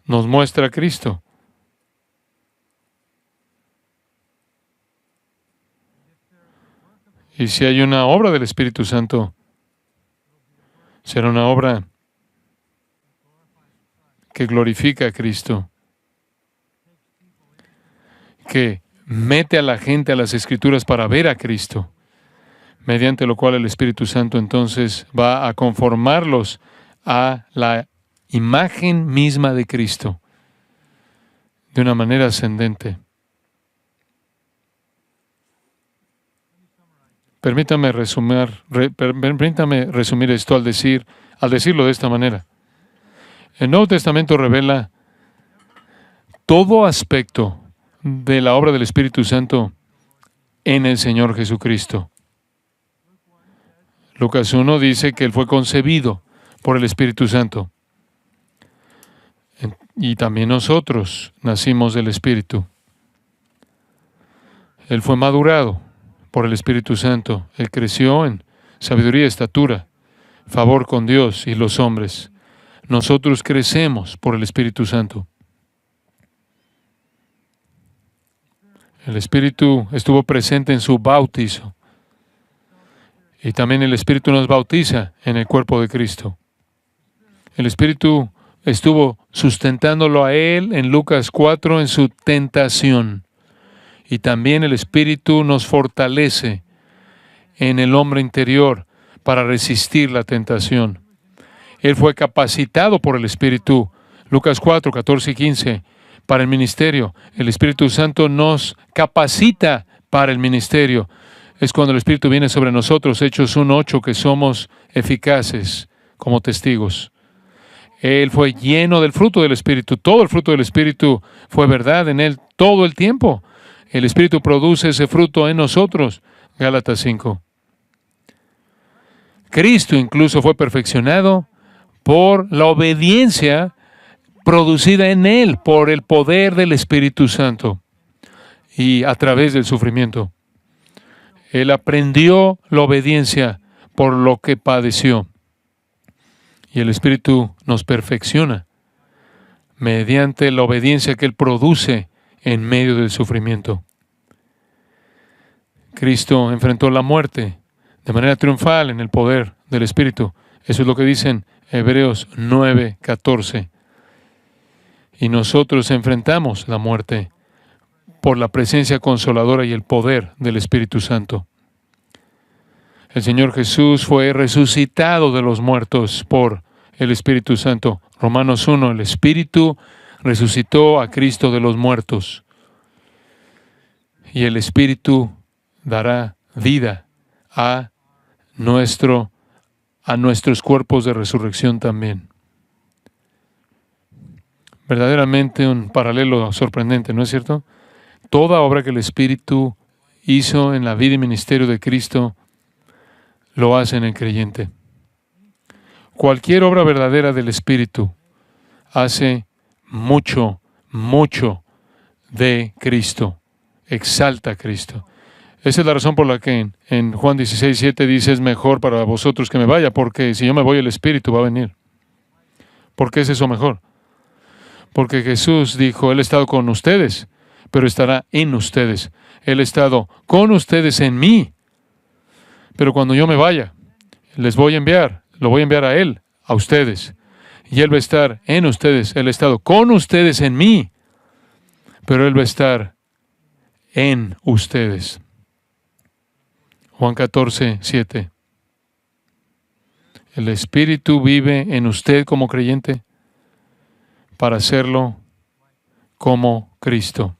Nos muestra a Cristo. Y si hay una obra del Espíritu Santo, será una obra que glorifica a Cristo, que mete a la gente a las Escrituras para ver a Cristo, mediante lo cual el Espíritu Santo entonces va a conformarlos a la imagen misma de Cristo, de una manera ascendente. Permítame resumir esto al decirlo de esta manera. El Nuevo Testamento revela todo aspecto de la obra del Espíritu Santo en el Señor Jesucristo. Lucas 1 dice que Él fue concebido por el Espíritu Santo. Y también nosotros nacimos del Espíritu. Él fue madurado por el Espíritu Santo. Él creció en sabiduría, estatura, favor con Dios y los hombres. Nosotros crecemos por el Espíritu Santo. El Espíritu estuvo presente en su bautizo. Y también el Espíritu nos bautiza en el cuerpo de Cristo. El Espíritu estuvo sustentándolo a Él en Lucas 4 en su tentación. Y también el Espíritu nos fortalece en el hombre interior para resistir la tentación. Él fue capacitado por el Espíritu, Lucas 4, 14 y 15, para el ministerio. El Espíritu Santo nos capacita para el ministerio. Es cuando el Espíritu viene sobre nosotros, Hechos 1:8, que somos eficaces como testigos. Él fue lleno del fruto del Espíritu. Todo el fruto del Espíritu fue verdad en Él todo el tiempo. El Espíritu produce ese fruto en nosotros, Gálatas 5. Cristo incluso fue perfeccionado por la obediencia producida en Él por el poder del Espíritu Santo y a través del sufrimiento. Él aprendió la obediencia por lo que padeció. Y el Espíritu nos perfecciona mediante la obediencia que Él produce en medio del sufrimiento. Cristo enfrentó la muerte de manera triunfal en el poder del Espíritu. Eso es lo que dicen Hebreos 9:14. Y nosotros enfrentamos la muerte por la presencia consoladora y el poder del Espíritu Santo. El Señor Jesús fue resucitado de los muertos por el Espíritu Santo. Romanos 1, el Espíritu resucitó a Cristo de los muertos. Y el Espíritu dará vida a nuestros cuerpos de resurrección también. Verdaderamente un paralelo sorprendente, ¿no es cierto? Toda obra que el Espíritu hizo en la vida y ministerio de Cristo, lo hace en el creyente. Cualquier obra verdadera del Espíritu hace mucho, mucho de Cristo. Exalta a Cristo. Esa es la razón por la que en Juan 16:7 dice: es mejor para vosotros que me vaya, porque si yo me voy, el Espíritu va a venir. ¿Por qué es eso mejor? Porque Jesús dijo: Él ha estado con ustedes, pero estará en ustedes. Él ha estado con ustedes en mí. Pero cuando yo me vaya, lo voy a enviar a Él, a ustedes. Y Él va a estar en ustedes. Él ha estado con ustedes en mí, pero Él va a estar en ustedes. Juan 14:7. El Espíritu vive en usted como creyente para hacerlo como Cristo.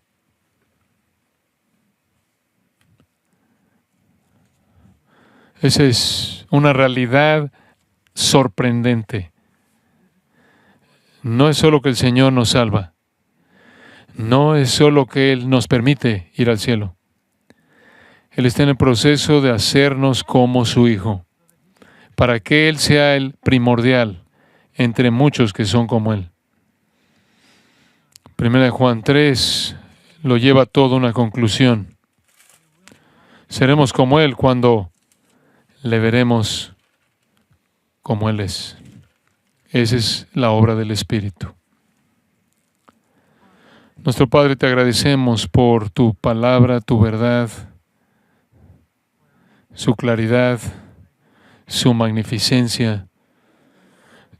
Esa es una realidad sorprendente. No es solo que el Señor nos salva. No es solo que Él nos permite ir al cielo. Él está en el proceso de hacernos como su Hijo, para que Él sea el primordial entre muchos que son como Él. 1 Juan 3 lo lleva todo a una conclusión. Seremos como Él cuando le veremos como Él es. Esa es la obra del Espíritu. Nuestro Padre, te agradecemos por tu palabra, tu verdad, su claridad, su magnificencia.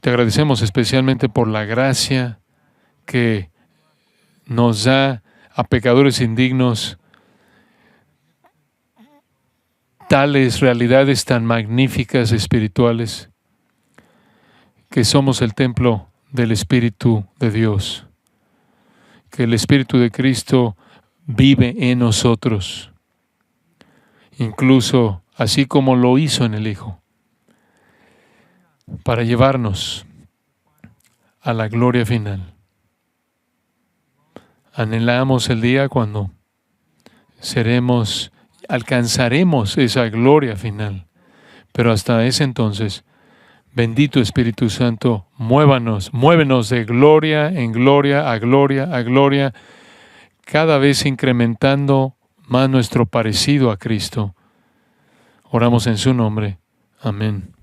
Te agradecemos especialmente por la gracia que nos da a pecadores indignos tales realidades tan magníficas espirituales, que somos el templo del Espíritu de Dios, que el Espíritu de Cristo vive en nosotros, incluso así como lo hizo en el Hijo, para llevarnos a la gloria final. Anhelamos el día cuando alcanzaremos esa gloria final. Pero hasta ese entonces, bendito Espíritu Santo, muévenos de gloria en gloria, a gloria, a gloria, cada vez incrementando más nuestro parecido a Cristo. Oramos en su nombre. Amén.